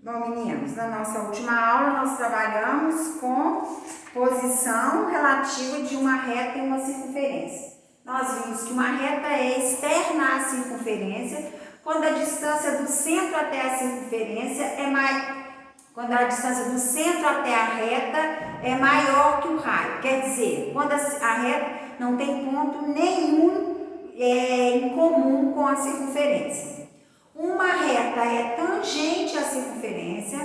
Bom, meninos, na nossa última aula nós trabalhamos com posição relativa de uma reta e uma circunferência. Nós vimos que uma reta é externa à circunferência quando a distância do centro até a circunferência é quando a distância do centro até a reta é maior que o raio. Quer dizer, quando a reta não tem ponto nenhum em comum com a circunferência. Uma reta é tangente à circunferência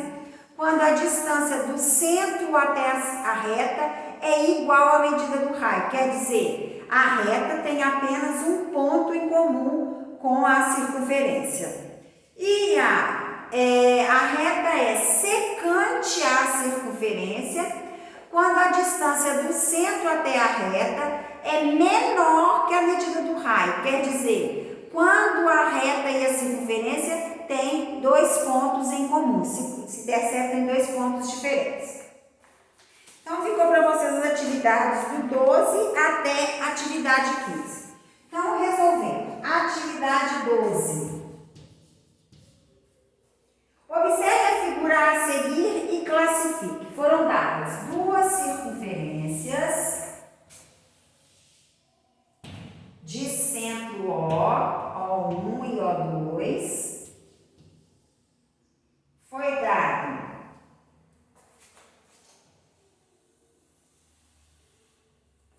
quando a distância do centro até a reta é igual à medida do raio. Quer dizer, a reta tem apenas um ponto em comum com a circunferência. E a reta é secante à circunferência quando a distância do centro até a reta é menor que a medida do raio. Quer dizer, quando a reta e a circunferência têm dois pontos em comum, se der certo em dois pontos diferentes. Então, ficou para vocês as atividades do 12 até a atividade 15. Então, resolvendo. Atividade 12. Observe a figura a seguir e classifique. Foram dadas duas circunferências de centro O1 e O2. Foi dado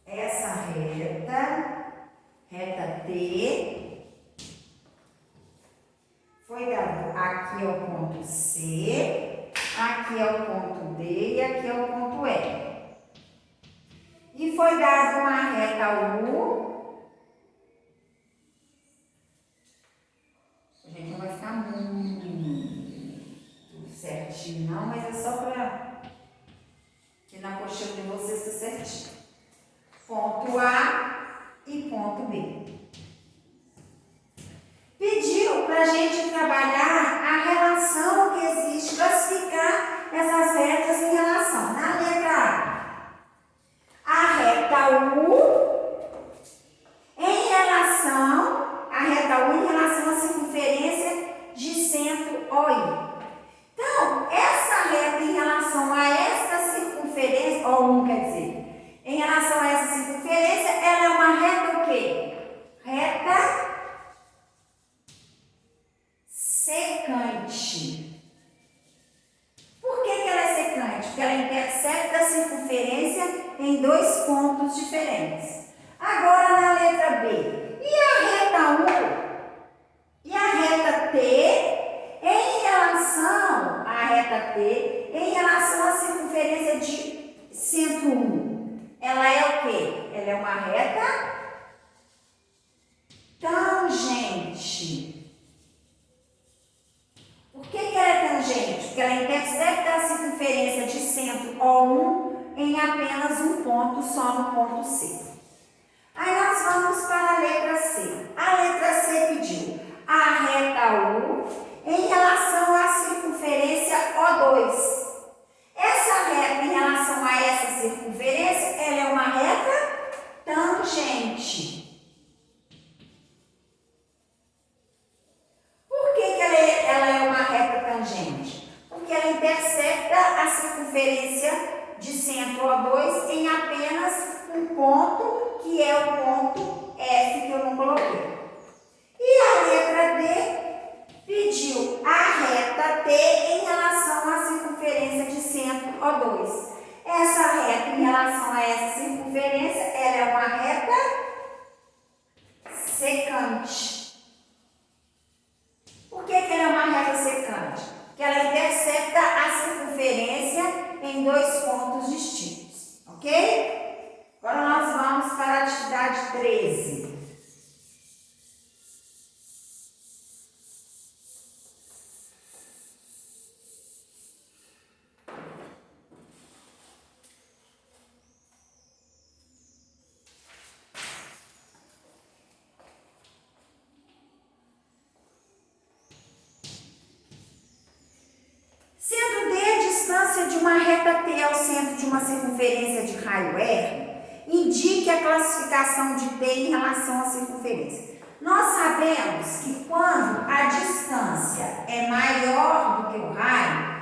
essa reta T. Foi dado aqui é o ponto C, aqui é o ponto D e aqui é o ponto E. E foi dado uma reta U. Gente, não vai ficar muito certinho não, mas é só para que na coxinha de vocês está certinho. Ponto A e ponto B. Pediu para a gente trabalhar a relação que existe, classificar essas retas em relação. Na letra A reta U em relação à circunferência de centro OI. Então, essa reta em relação a essa circunferência, O1 quer dizer, em relação a essa circunferência, ela é uma reta o quê? Reta secante. Por que ela é secante? Porque ela intersecta a circunferência em dois pontos diferentes. Agora na letra B. E a reta U? E a reta T em relação à circunferência de centro 1? Ela é o quê? Ela é uma reta tangente. Por que ela é tangente? Porque ela intersecta a circunferência de centro O1 em apenas um ponto, só no ponto C. Aí nós vamos para a letra C. A letra C pediu a reta U em relação à circunferência O2. Essa reta em relação a essa circunferência, ela é uma reta tangente. Porque ela intersecta a circunferência de centro O2 em apenas um ponto, que é o ponto F, que eu não coloquei. E a letra D pediu a reta T em relação à circunferência de centro O2. Essa reta em relação a essa circunferência, ela é uma reta secante. Por que ela é uma reta secante? Porque ela intersecta a circunferência em dois pontos distintos, ok? Agora nós vamos para a atividade 13. De uma reta T ao centro de uma circunferência de raio R, indique a classificação de T em relação à circunferência. Nós sabemos que quando a distância é maior do que o raio,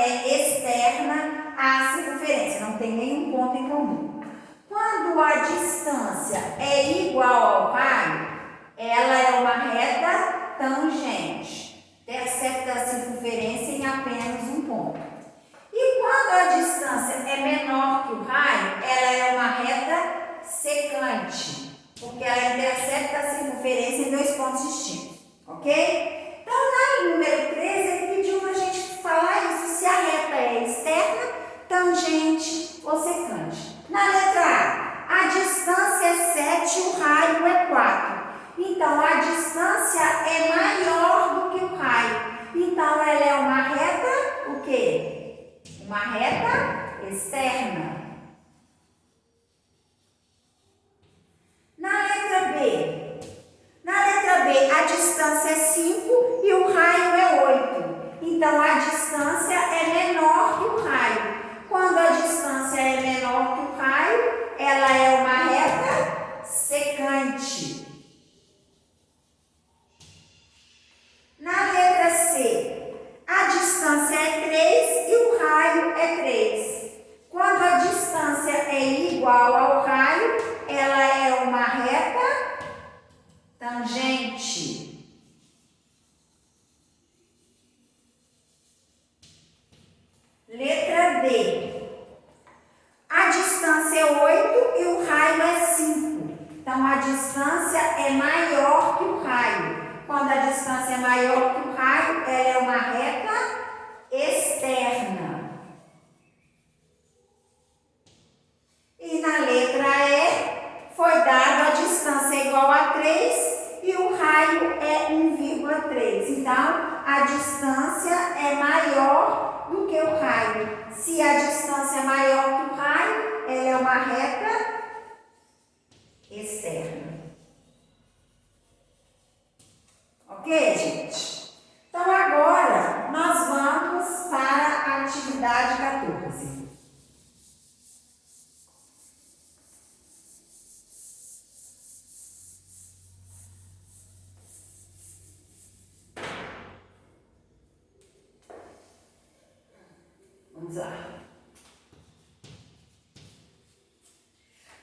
é externa à circunferência, não tem nenhum ponto em comum. Quando a distância é igual ao raio, ela é uma reta tangente, intercepta a circunferência em apenas um ponto. E quando a distância é menor que o raio, ela é uma reta secante, porque ela intercepta a circunferência em dois pontos distintos, ok? Então, na número 13, ele pediu para a gente falar isso, se a reta é externa, tangente ou secante. Na letra A, a distância é 7 e o raio é 4. Então, a distância é maior do que o raio. Então, ela é uma reta, o quê? Uma reta externa. Na letra B, a distância é 5 e o raio é 8. Então, a distância é menor que o raio. Quando a distância é menor que o raio, ela é uma reta secante. Na letra C, a distância é 3 e o raio é 3. Quando a distância é igual ao raio, ela é uma reta tangente. Letra D. A distância é 8 e o raio é 5. Então, a distância é maior que o raio. Quando a distância é maior que o raio, ela é uma reta externa. E na letra E, foi dado a distância igual a 3 e o raio é 1,3. Então, a distância é maior do que o raio. Se a distância é maior que o raio, ela é uma reta externa. Ok, gente? Então, agora, nós vamos para a atividade 14. Vamos lá.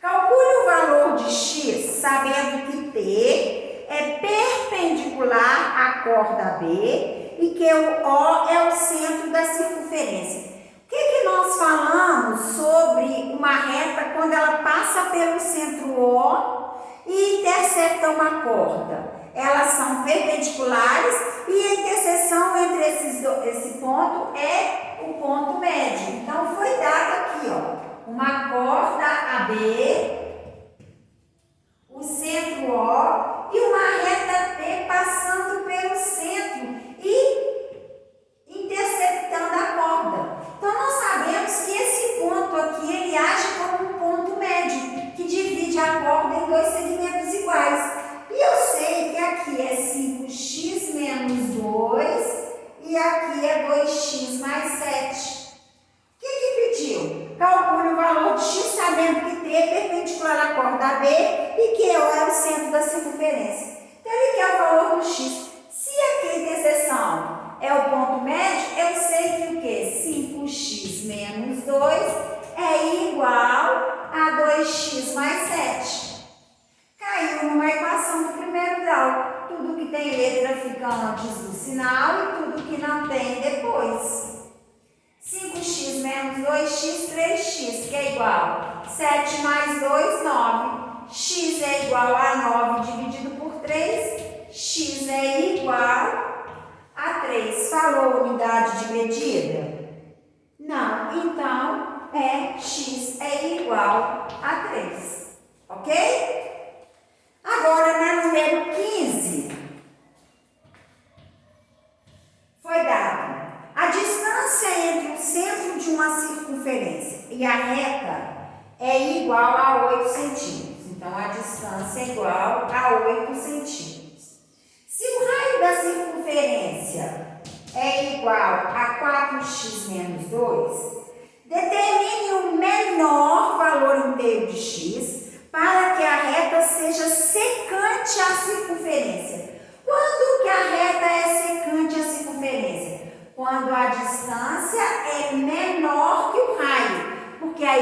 Calcule o valor de x, sabendo que P é perpendicular à corda B e que o O é o centro da circunferência. O que nós falamos sobre uma reta quando ela passa pelo centro O e intercepta uma corda? Elas são perpendiculares e a interseção entre esse ponto é o ponto médio. Então, foi dado aqui, ó, uma corda AB, o centro O e uma reta P passando pelo centro e interceptando a corda. Então, nós sabemos que esse ponto aqui, ele age como um ponto médio, que divide a corda em dois segmentos iguais. E eu sei que aqui é 5x menos 2 e aqui é 2x mais 7. O que pediu? Calcule o valor de x sabendo que T é perpendicular à corda B e que O é o centro da circunferência. Então, ele quer o valor do x. Se aqui a interseção é o ponto médio, eu sei que o quê? 5x menos 2 é igual a 2x mais 7. Caiu numa equação do primeiro grau. Tudo que tem letra fica antes do sinal e tudo que não tem depois. 5x menos 2x, 3x, que é igual. 7 mais 2, 9. X é igual a 9 dividido por 3. X é igual a 3. Falou unidade de medida? Não. Então, x é igual a 3. Ok? Agora, na número 15, foi dado a distância entre o centro de uma circunferência e a reta é igual a 8 centímetros. Então, a distância é igual a 8 centímetros. Se o raio da circunferência é igual a 4x menos 2, determine o menor valor inteiro de x para que a reta seja secante à circunferência. Quando que a reta é secante à circunferência? Quando a distância é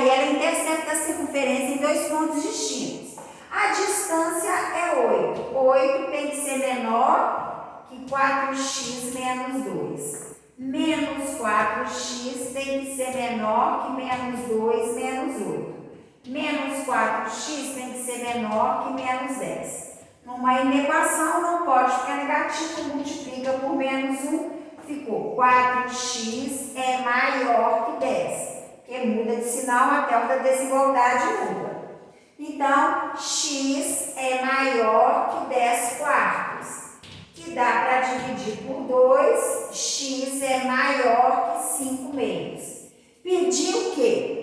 aí ela intercepta a circunferência em dois pontos distintos. A distância é 8. 8 tem que ser menor que 4x menos 2. Menos 4x tem que ser menor que menos 2 menos 8. Menos 4x tem que ser menor que menos 10. Numa inequação não pode ficar negativo, multiplica por menos 1, ficou 4x é maior que 10. Porque muda de sinal, a delta da desigualdade muda. Então, x é maior que 10 quartos, que dá para dividir por 2, x é maior que 5 meios. Pedir o quê?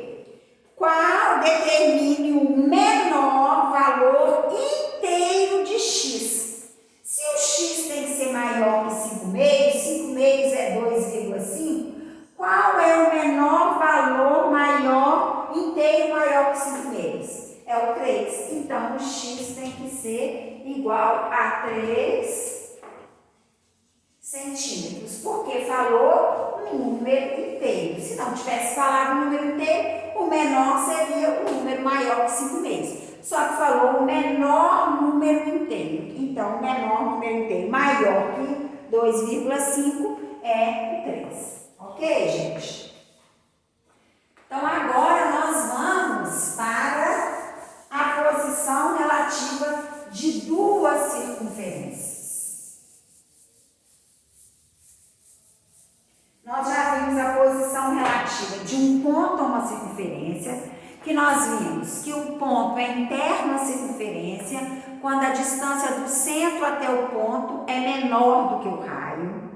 Qual determine o menor valor inteiro de x. Se o x tem que ser maior que 5 meios, 5 meios é 2,5, qual é o menor valor maior inteiro maior que 5 meios? É o 3. Então, o x tem que ser igual a 3 centímetros, porque falou um número inteiro. Se não tivesse falado um número inteiro, o menor seria o número maior que 5 meios. Só que falou o menor número inteiro. Então, o menor número inteiro maior que 2,5 é 3. Ok, gente? Então, agora nós vamos para a posição relativa de duas circunferências. Nós já vimos a posição relativa de um ponto a uma circunferência, que nós vimos que o ponto é interno à circunferência quando a distância do centro até o ponto é menor do que o raio.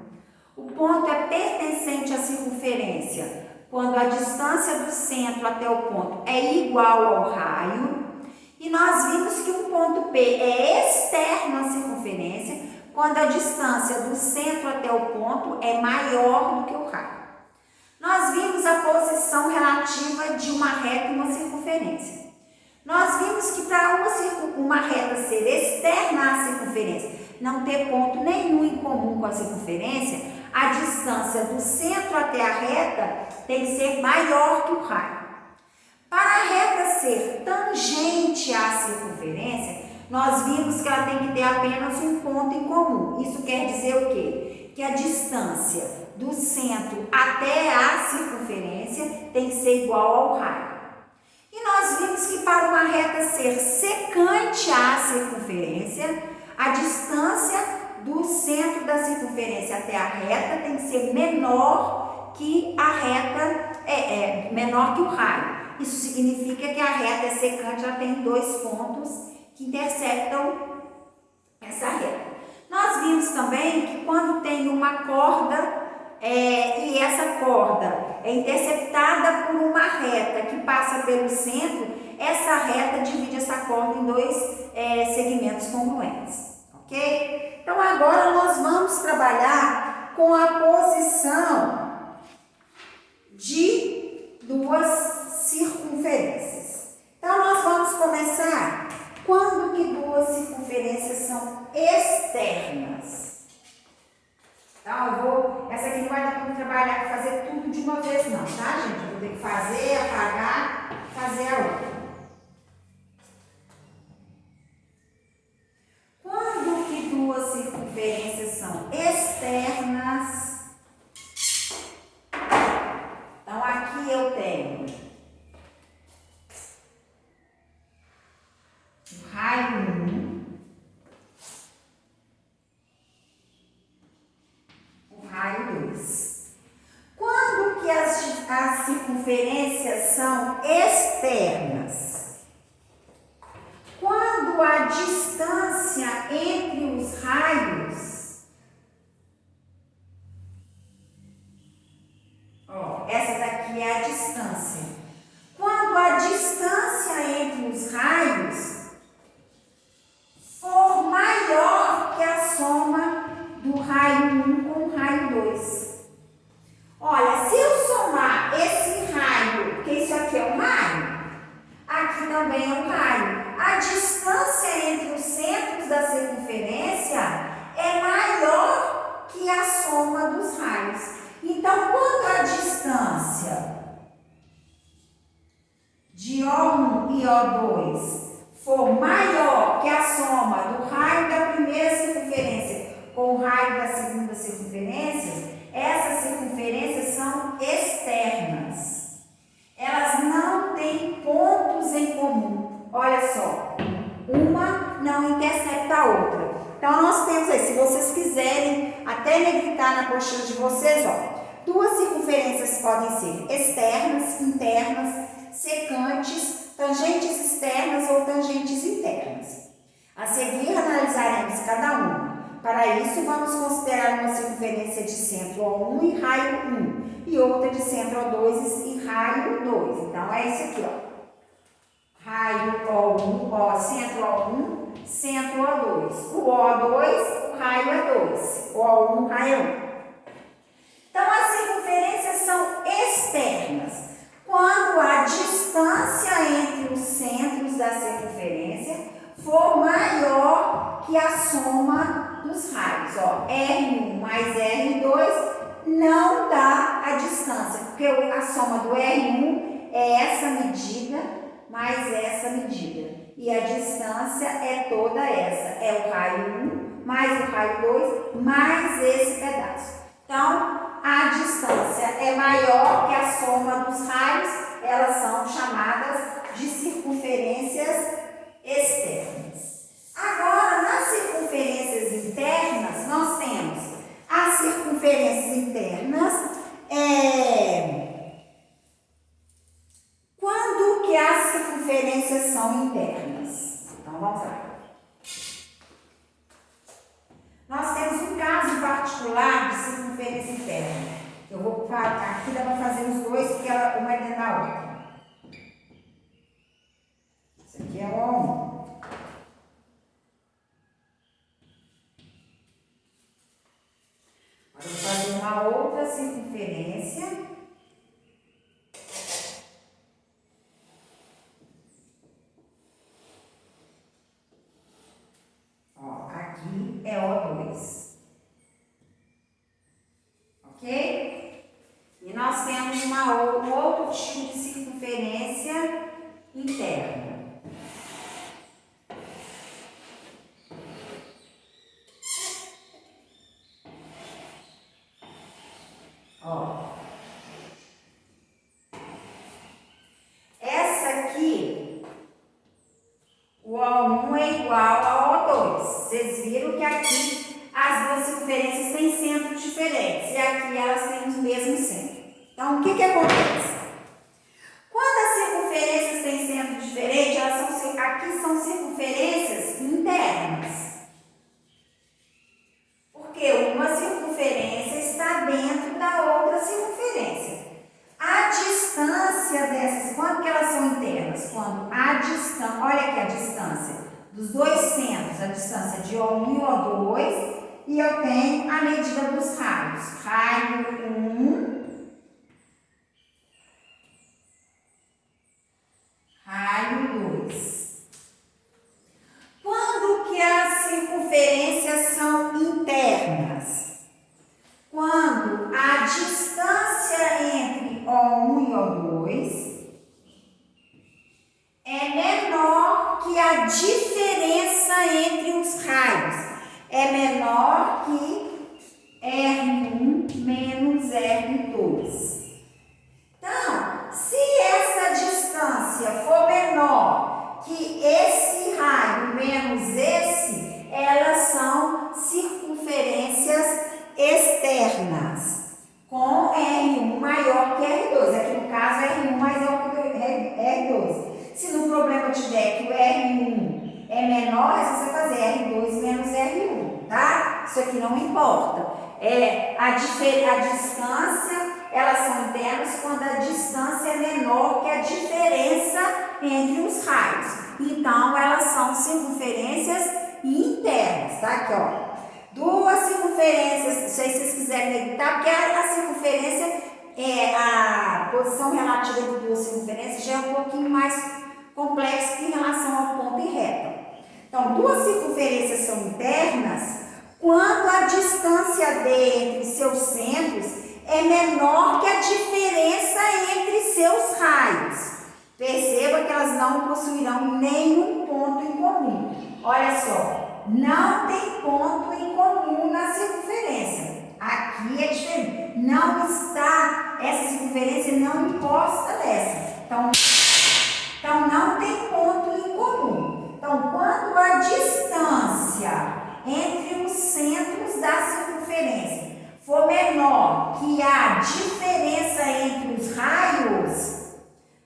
O ponto é pertencente à circunferência quando a distância do centro até o ponto é igual ao raio. E nós vimos que o ponto P é externo à circunferência quando a distância do centro até o ponto é maior do que o raio. Nós vimos a posição relativa de uma reta e uma circunferência. Nós vimos que para uma reta ser externa à circunferência, não ter ponto nenhum em comum com a circunferência, a distância do centro até a reta tem que ser maior que o raio. Para a reta ser tangente à circunferência, nós vimos que ela tem que ter apenas um ponto em comum. Isso quer dizer o quê? Que a distância do centro até a circunferência tem que ser igual ao raio. E nós vimos que para uma reta ser secante à circunferência, a distância do centro da circunferência até a reta tem que ser menor que a reta, menor que o raio. Isso significa que a reta é secante, ela tem dois pontos que interceptam essa reta. Nós vimos também que quando tem uma corda e essa corda é interceptada por uma reta que passa pelo centro, essa reta divide essa corda em dois segmentos congruentes, ok? Então agora nós vamos trabalhar com a posição de duas circunferências. Então nós vamos começar quando que duas circunferências são externas. Então essa aqui não vai dar para trabalhar, fazer tudo de uma vez não, tá, gente? Eu vou ter que fazer, apagar, fazer a outra. Quando que duas circunferências são externas? Então aqui eu tenho o raio 1, o raio 2. Quando que as circunferências são externas? Quando a distância entre os raios, essa daqui é a distância. Quando a distância entre os raios for maior que a soma do raio 1 com o raio 2. Olha, se eu somar esse raio, porque isso aqui é um raio, aqui também é um raio, a distância entre o centro até negritar na apostila de vocês, ó. Duas circunferências podem ser externas, internas, secantes, tangentes externas ou tangentes internas. A seguir, analisaremos cada uma. Para isso, vamos considerar uma circunferência de centro O1 e raio 1, e outra de centro O2 e raio 2. Então, é isso aqui, ó. Raio O1, centro O1, centro O2. O O2, o raio é 2. O O1, raio 1. Então, as circunferências são externas. Quando a distância entre os centros da circunferência for maior que a soma dos raios. Ó, R1 mais R2 não dá a distância, porque a soma do R1 é essa medida mais essa medida. E a distância é toda essa. É o raio 1 mais o raio 2 mais esse pedaço. Então, a distância é maior que a soma dos raios, elas são chamadas de circunferências externas. Agora, nas circunferências internas, nós temos as circunferências internas. Quando que as circunferências são internas? Então, vamos lá. Nós temos um caso particular de circunferência interna. Eu vou parar aqui, dá para fazer os dois, porque uma é dentro da outra. Esse aqui é o O1. Agora eu vou fazer uma outra circunferência. Ó, aqui é O2. Ok? E nós temos um outro tipo de circunferência interna. Ó. Essa aqui, o O1 é igual ao O2. Vocês viram que aqui as duas circunferências têm centros diferentes e aqui elas têm o mesmo centro. Então, o que acontece? Quando as circunferências têm centro diferente, aqui são circunferências internas. Porque uma circunferência está dentro da outra circunferência. A distância dessas, quando que elas são internas? Quando a distância, olha aqui a distância dos dois centros, a distância de O1 e O2, e eu tenho a medida dos raios. Raio 1, raio 2. Quando que as circunferências são internas? Quando a distância entre O1 e O2 é menor que a diferença entre os raios. É menor que R1 menos R2. Então, se essa distância for menor que esse raio menos esse, elas são circunferências externas, com R1 maior que R2. Aqui no caso, R1 maior que R2. Se no problema tiver que o R1 é menor, é só você fazer R2 menos R1, tá? Isso aqui não importa. A distância, elas são internas quando a distância é menor que a diferença entre os raios. Então, elas são circunferências internas, tá? Aqui, ó. Duas circunferências, não sei se vocês quiserem meditar, porque a circunferência, a posição relativa de duas circunferências já é um pouquinho mais complexa em relação ao ponto e reta. Então, duas circunferências são internas quando a distância entre seus centros é menor que a diferença entre seus raios. Perceba que elas não possuirão nenhum ponto em comum. Olha só, não tem ponto em comum na circunferência. Aqui é diferente. Não está, essa circunferência não encosta nessa. Então não tem ponto em comum. Então, quando a distância entre os centros da circunferência circunferência for menor que a diferença entre os raios,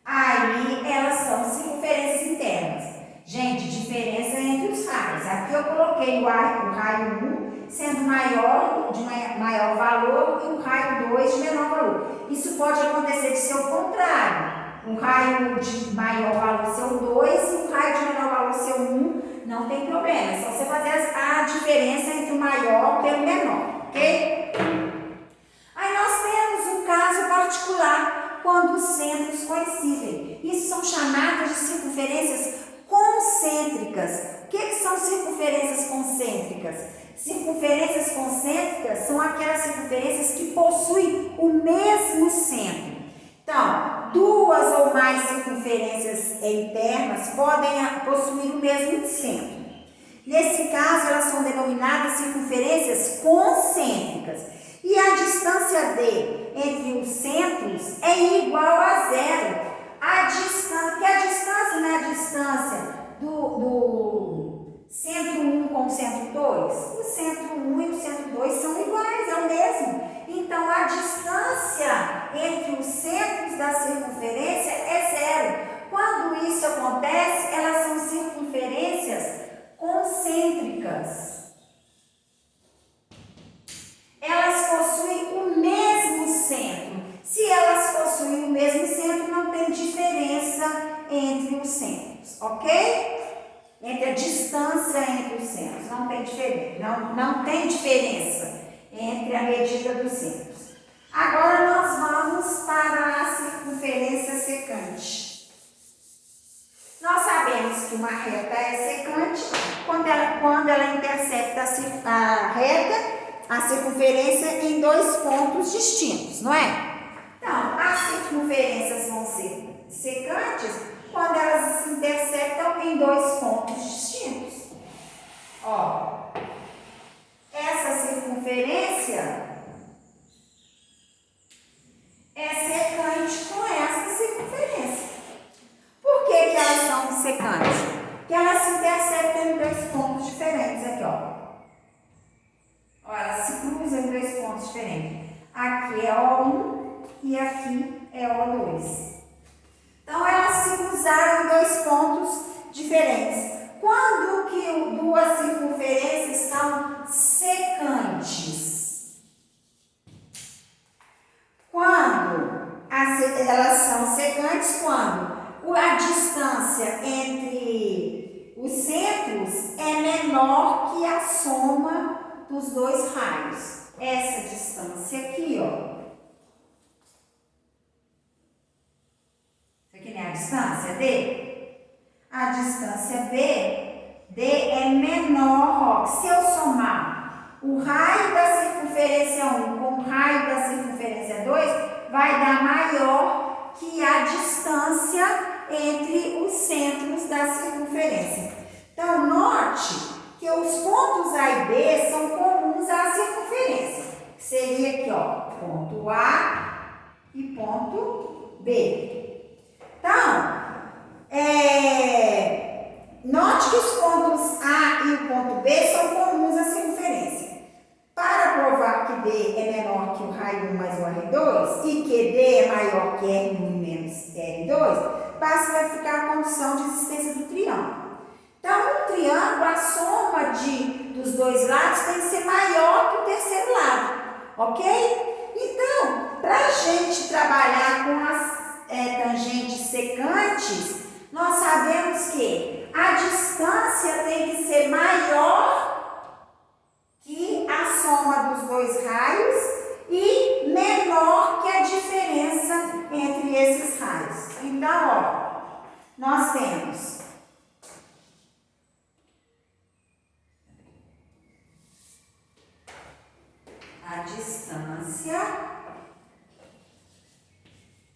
aí elas são circunferências internas. Gente, diferença entre os raios. Aqui eu coloquei o raio 1 sendo maior, de maior valor, e o raio 2 de menor valor. Isso pode acontecer de ser o contrário. O raio de maior valor ser o 2 e o raio de menor valor ser o 1, não tem problema. É só você fazer a diferença entre o maior e o menor, ok? Aí nós temos um caso particular, quando os centros coincidem. Isso são chamadas de circunferências concêntricas. O que são circunferências concêntricas? Circunferências concêntricas são aquelas circunferências que possuem o mesmo centro. Então, duas ou mais circunferências internas podem possuir o mesmo centro. Nesse caso, elas são denominadas circunferências concêntricas. E a distância D entre os centros é igual a zero. A distância, que a distância não é a distância do centro 1 com o centro 2? O centro 1 e o centro 2 são iguais, é o mesmo. Então, a distância entre os centros da circunferência é zero. Quando isso acontece, elas são circunferências concêntricas. Elas possuem o mesmo centro. Se elas possuem o mesmo centro, não tem diferença entre os centros, ok? Entre a distância entre os centros, não tem diferença. Não tem diferença entre a medida dos centros. Agora nós vamos para a circunferência secante. Nós sabemos que uma reta é secante quando ela intercepta a reta, a circunferência, em dois pontos distintos, não é? Então, as circunferências vão ser secantes quando elas se interceptam em dois pontos distintos. Ó, essa circunferência é secante com essa circunferência. Por que elas são secantes? Porque elas se interceptam em dois pontos diferentes aqui, ó. Ó, elas se cruzam em dois pontos diferentes. Aqui é O1 e aqui é O2. Então, elas se cruzaram em dois pontos diferentes. Quando que duas circunferências são secantes? Quando elas são secantes, quando a distância entre os centros é menor que a soma dos dois raios. Essa distância aqui, ó. Isso aqui não é a distância D? A distância D é menor, ó. Se eu somar o raio da circunferência 1 com o raio da circunferência 2, vai dar maior que a distância entre os centros da circunferência. Então, note que os pontos A e B são comuns à circunferência. Seria aqui, ó, ponto A e ponto B. Então, note que os pontos A e o ponto B são comuns à circunferência. Para provar que D é menor que o raio 1 mais o R2 e que D é maior que R1 menos R2, vai ficar a condição de existência do triângulo. Então, no triângulo, a soma dos dois lados tem que ser maior que o terceiro lado, ok? Então, para a gente trabalhar com as tangentes secantes, nós sabemos que a distância tem que ser maior que a soma dos dois raios e menor que a diferença entre esses raios. Então, ó, nós temos a distância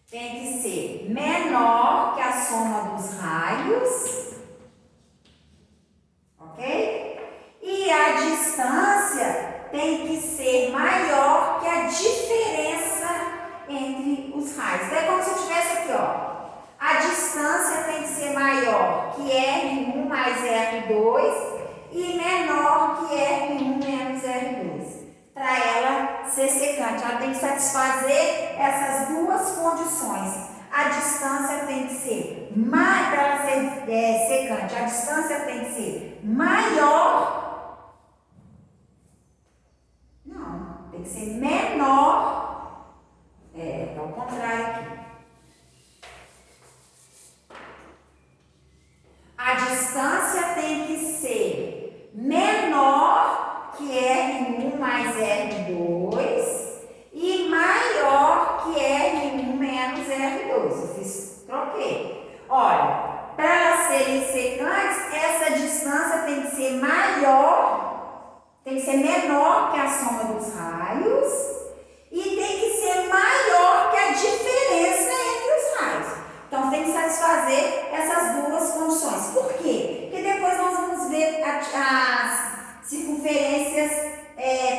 tem que ser menor que a soma dos raios, ok? E a distância tem que ser maior que a diferença entre os raios. É como se eu tivesse aqui, ó. A distância tem que ser maior que R1 mais R2 e menor que R1 menos R2. Para ela secante, ela tem que satisfazer essas duas condições. A distância tem que ser para ela ser secante, a distância tem que ser maior. Não, tem que ser menor. É ao contrário aqui. A distância tem que ser menor que R1 mais R2 e maior que R1 menos R2. Troquei. Olha, para elas serem secantes, essa distância tem que ser maior, tem que ser menor que a soma dos raios e tem que ser maior que a diferença entre os raios. Então, tem que satisfazer essas duas condições. Por quê? Porque depois nós vamos ver as circunferências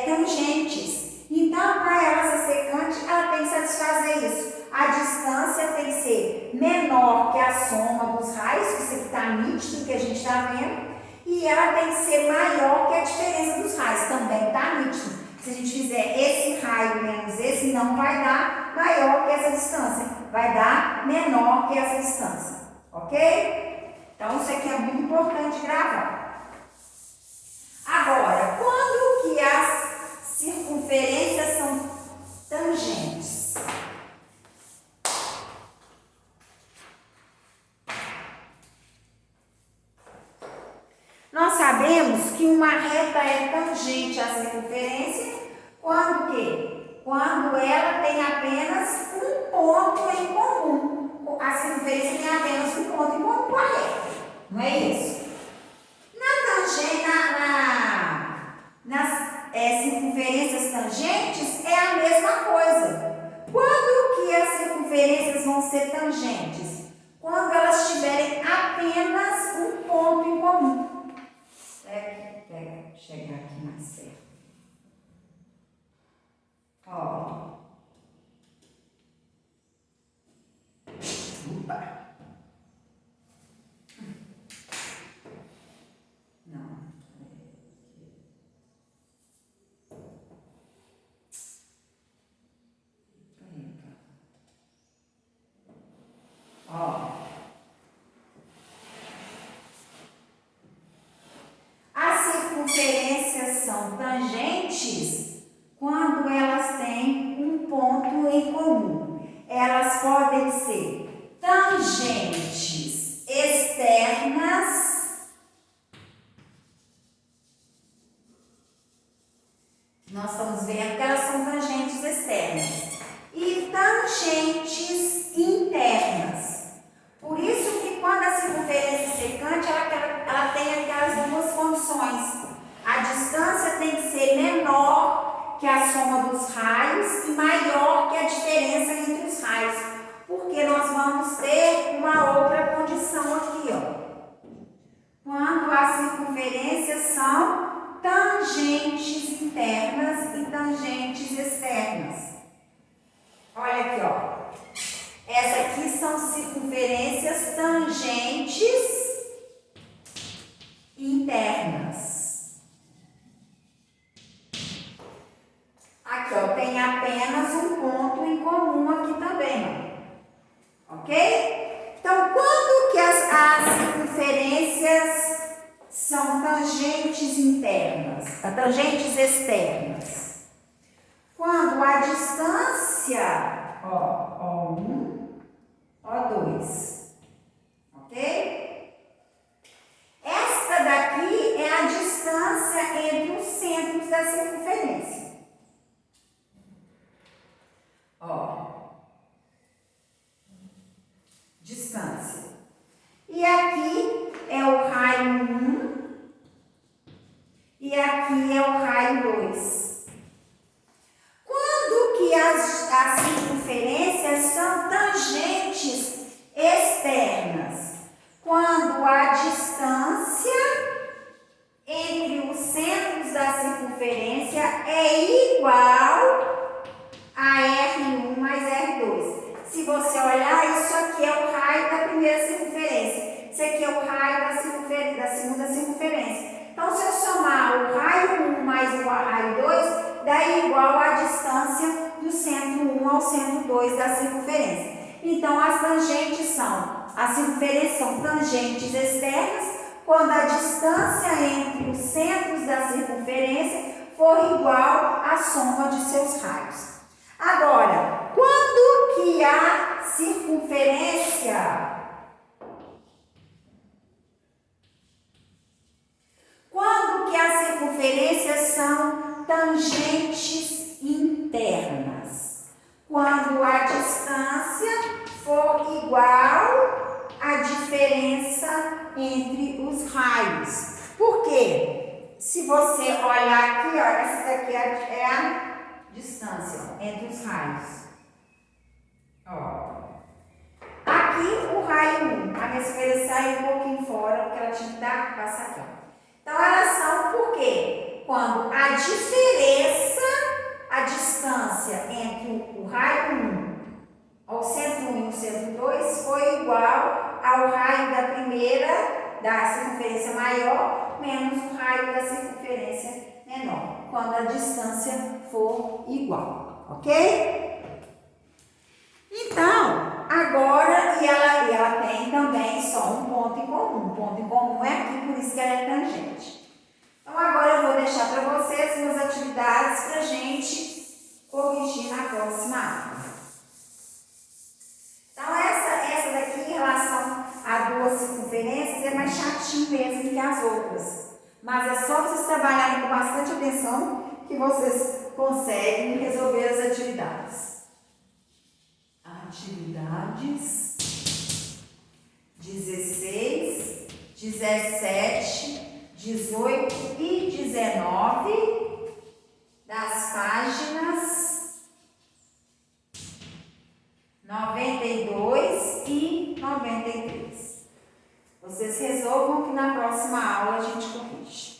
tangentes. Então, para ela ser secante, ela tem que satisfazer isso. A distância tem que ser menor que a soma dos raios, que isso aqui está nítido, que a gente está vendo, e ela tem que ser maior que a diferença dos raios, também está nítido. Se a gente fizer esse raio menos esse, não vai dar maior que essa distância, vai dar menor que essa distância, ok? Então, isso aqui é muito importante gravar. Agora, quando que as circunferências são tangentes? Nós sabemos que uma reta é tangente à circunferência quando quê? Quando ela tem apenas um ponto em comum. A circunferência tem apenas um ponto em comum com a reta. Não é isso? Nas circunferências tangentes é a mesma coisa. Quando que as circunferências vão ser tangentes? Quando elas tiverem apenas um ponto em comum. Pega, chegar aqui mais perto. Ó. Opa. Não. Ó. As circunferências são tangentes quando elas têm um ponto em comum. Elas podem ser tangentes externas. Nós estamos vendo que elas são tangentes externas. E tangentes internas. Por isso que quando a circunferência é secante, ela tem aquelas duas condições. A distância tem que ser menor que a soma dos raios e maior que a diferença entre os raios. Porque nós vamos ter uma outra condição aqui, ó. Quando as circunferências são tangentes internas e tangentes externas. Olha aqui, ó. Essa aqui são circunferências tangentes internas. Aqui, ó, tem apenas um ponto em comum aqui também, ó. Ok? Então, quando que as circunferências são tangentes internas, tangentes externas? Quando a distância, ó, O1, O2, ok? Esta daqui é a distância entre os centros da circunferência. Ó, distância. E aqui é o raio 1 e aqui é o raio 2. Quando que as circunferências são tangentes externas? Quando a distância entre os centros da circunferência é igual a R1 mais R2. Se você olhar, isso aqui é o raio da primeira circunferência. Isso aqui é o raio da segunda circunferência. Então, se eu somar o raio 1 mais o raio 2, daí igual à distância do centro 1 ao centro 2 da circunferência. Então, as circunferências são tangentes externas quando a distância entre os centros da circunferência for igual à soma de seus raios. Agora, quando que a circunferência são tangentes internas? Quando a distância for igual à diferença entre os raios. Por quê? Se você olhar aqui, ó, essa daqui é a distância entre os raios. Ó. Aqui o raio 1. A minha circunferência saiu um pouquinho fora, porque ela tinha que passar aqui. Ó. Então, elas são por quê? Quando a diferença, a distância entre o raio 1 ao centro 1 e o centro 2 foi igual ao raio da primeira, da circunferência maior, menos o raio da circunferência menor, quando a distância for igual, ok? Então, agora, e ela tem também só um ponto em comum. O ponto em comum é aqui, por isso que ela é tangente. Então, agora eu vou deixar para vocês umas atividades para a gente corrigir na próxima aula. Então, essa daqui, em relação a duas circunferências, é mais chatinho mesmo que as outras. Mas é só vocês trabalharem com bastante atenção que vocês conseguem resolver as atividades. Atividades 16, 17, 18 e 19 das páginas 92 e 93. Vocês resolvam que na próxima aula a gente corrige.